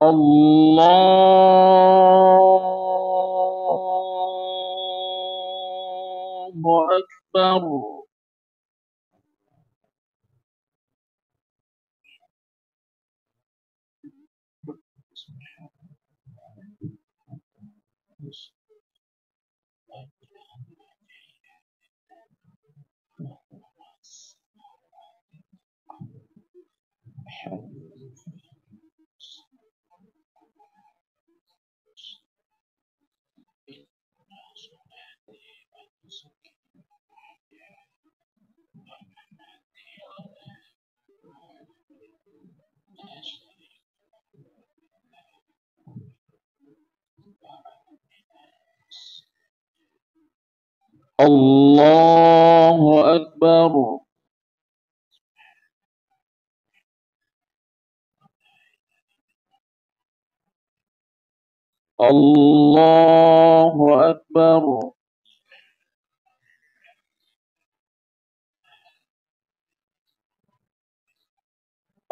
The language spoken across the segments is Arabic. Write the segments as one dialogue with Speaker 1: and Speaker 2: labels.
Speaker 1: الله أكبر. الله أكبر. الله أكبر.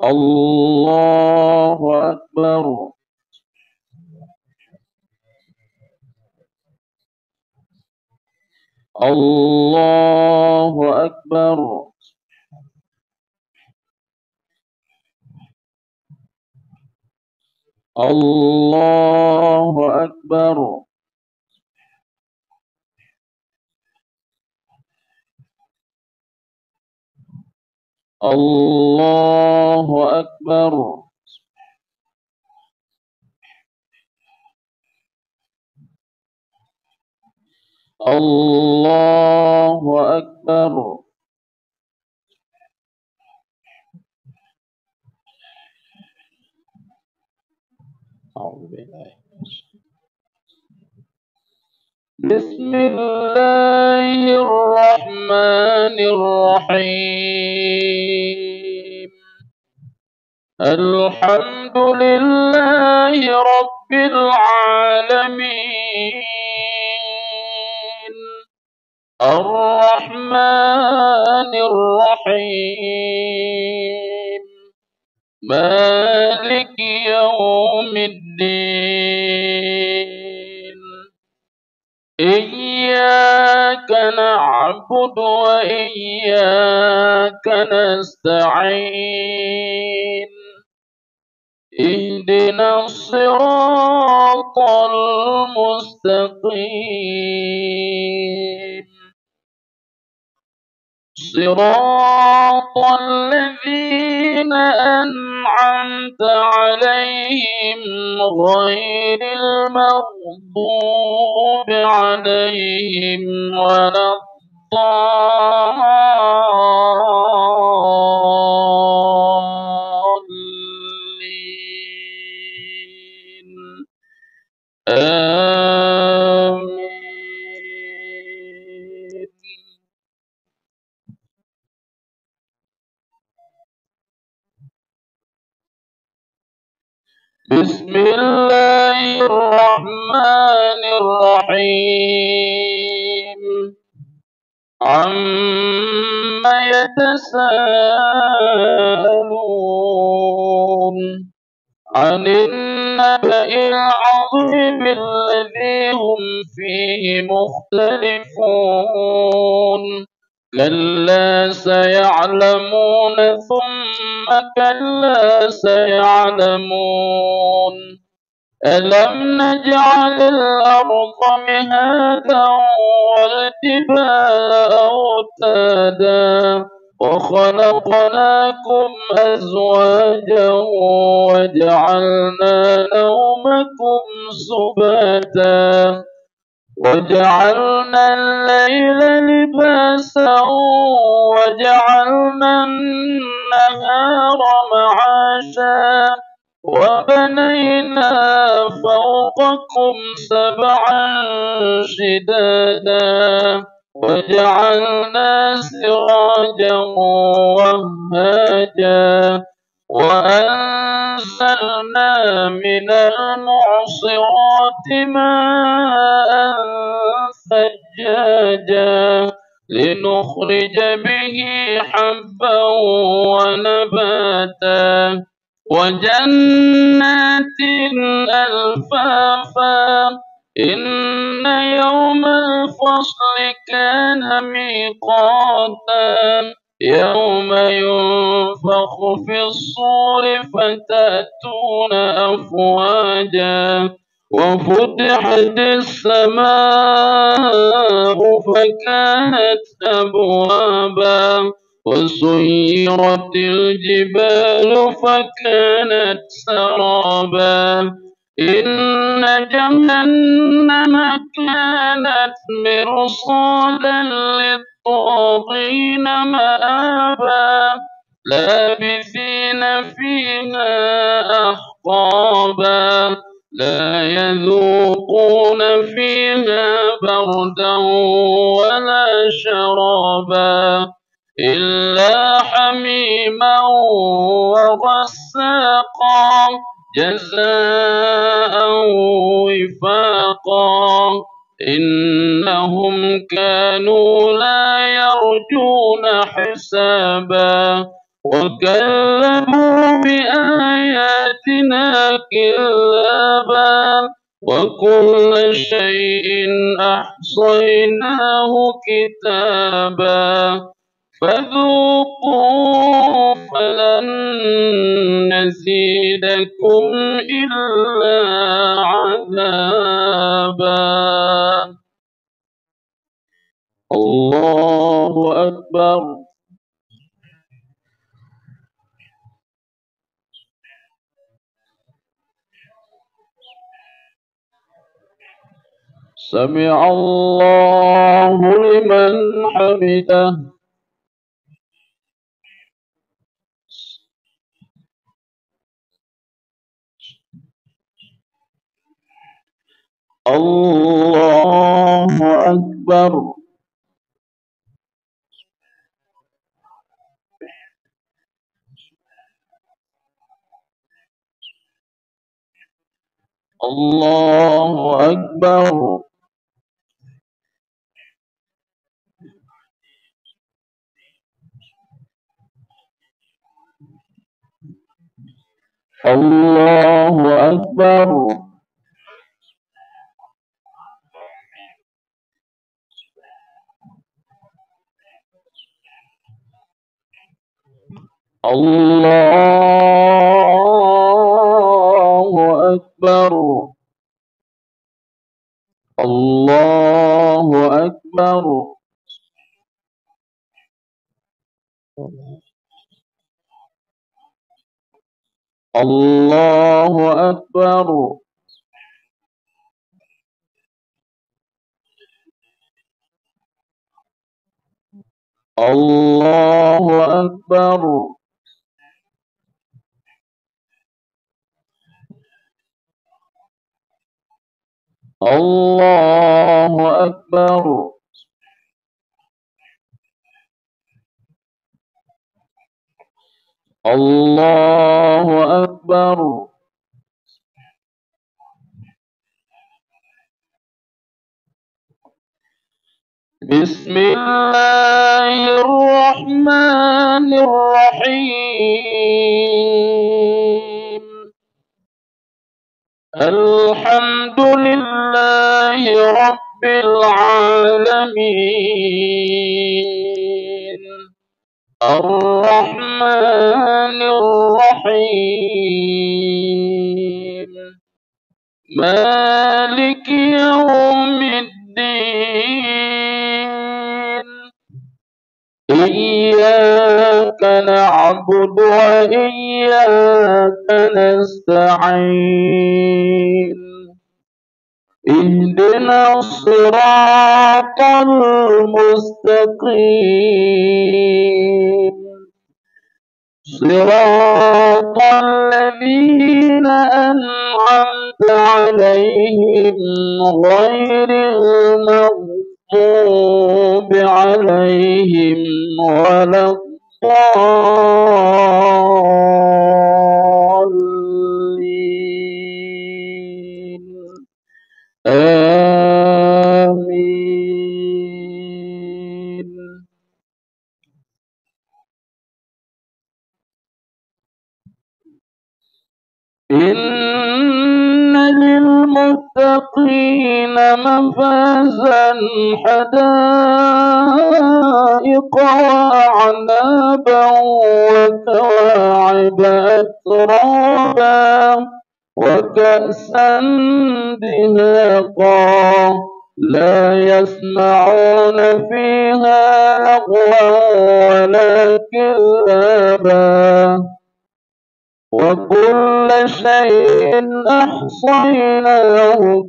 Speaker 1: الله أكبر. الله أكبر. الله أكبر. الله أكبر. الله أكبر. أعوذ بالله. بسم الله الرحمن الرحيم. الحمد لله رب العالمين. الرحمن الرحيم. مالك يوم الدين. إياك نعبد وإياك نستعين. اهدنا الصراط المستقيم. صراط الذين أنعمت عليهم غير المغضوب عليهم ولا الضالين. آمين. بسم الله الرحمن الرحيم. عما يتساءلون عن النبأ العظيم الذي هم فيه مختلفون. كلا سيعلمون ثم كلا سيعلمون. ألم نجعل الأرض مهادا والجبال أوتادا وخلقناكم أزواجا وجعلنا نومكم سباتا وجعلنا الليل لباسا وجعلنا النهار معاشا وبنينا فوقكم سبعا شدادا وجعلنا سراجا وهاجا وأنزلنا من المعصرات ماء ثجاجا لنخرج به حبا ونباتا وجنات ألفافا إن يوم الفصل كان ميقاتا يوم ينفخ في الصور فتأتون أفواجا وفتحت السماء فكانت أبوابا وسيرت الجبال فكانت سرابا إن جهنم كانت مرصادا للطاغين مآبا لابثين فيها أحقابا لا يذوقون فيها بردا ولا شرابا إلا حميما وغساقا جزاء وفاقا إنهم كانوا لا يرجون حسابا وكذبوا بآياتنا كذابا وكل شيء أحصيناه كتابا فذوقوا فلن نزيدكم إلا عذابا. الله أكبر. سمع الله لمن حمده. الله أكبر. الله أكبر. الله أكبر. الله أكبر. الله أكبر. الله أكبر. الله أكبر. الله أكبر. الله أكبر. بسم الله الرحمن الرحيم الحمد لله رب العالمين الرحمن الرحيم مالك يوم الدين إياك نعبد وإياك نستعين اهدنا الصراط المستقيم صراط الذين أنعمت عليهم غير المغضوب عليهم ولا الضالين آمين. إن للمتقين مفازا حدائق وأعنابا وكواعب أترابا وكأسا دهاقا لا يسمعون فيها لغوا ولا كذابا وكل شيء أحصيناه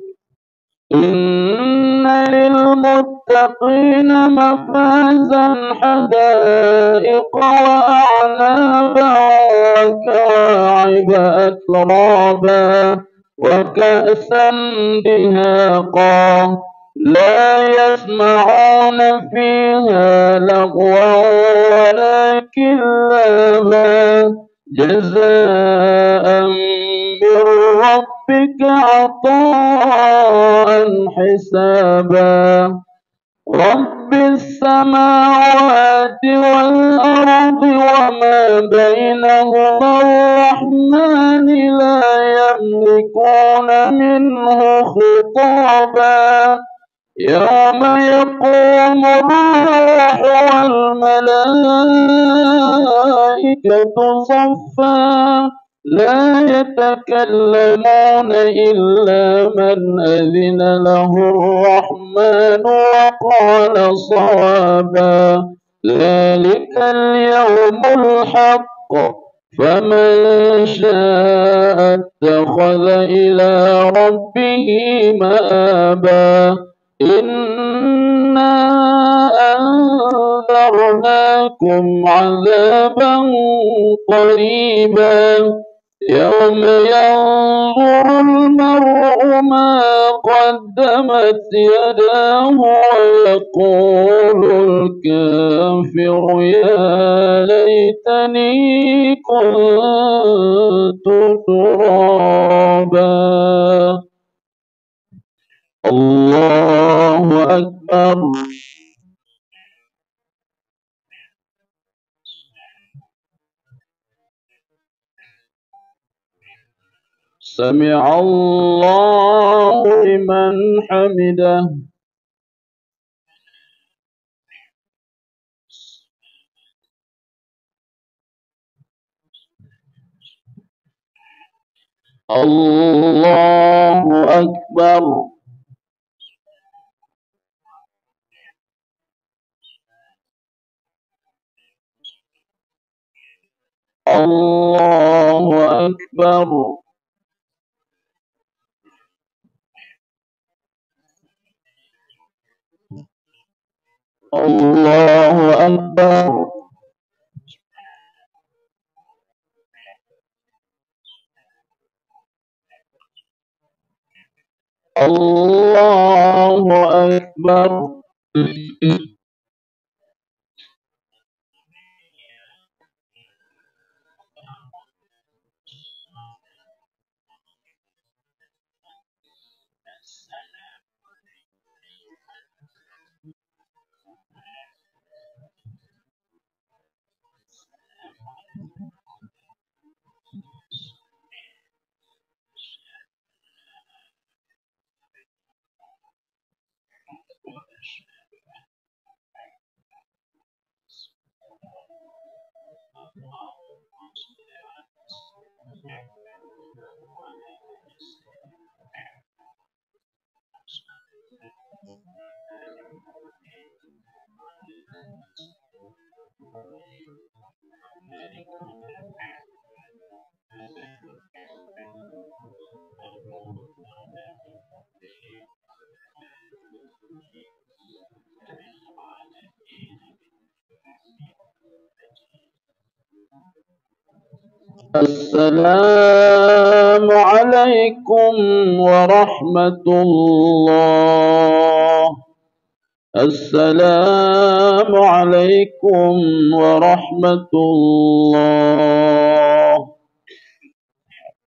Speaker 1: إن للمتقين مفازا حدائق وأعنابا وكواعب أترابا وكأسا دهاقا لا يسمعون فيها لغوا ولا كذابا جزاء من ربك عطاء حسابا رب السماوات والأرض وما بينهما الرحمن لا يملكون منه خطابا يوم يقوم الروح والملائكة صفا لا يتكلمون إلا من أذن له الرحمن وقال صوابا ذلك اليوم الحق فمن شاء اتخذ إلى ربه مآبا إنا أنذرناكم عذابا قريبا يوم ينظر المرء ما قدمت يداه ويقول الكافر يا ليتني كنت ترابا الله أكبر سمع الله لمن حمده الله أكبر الله أكبر الله أكبر الله أكبر السلام عليكم ورحمة الله السلام عليكم ورحمة الله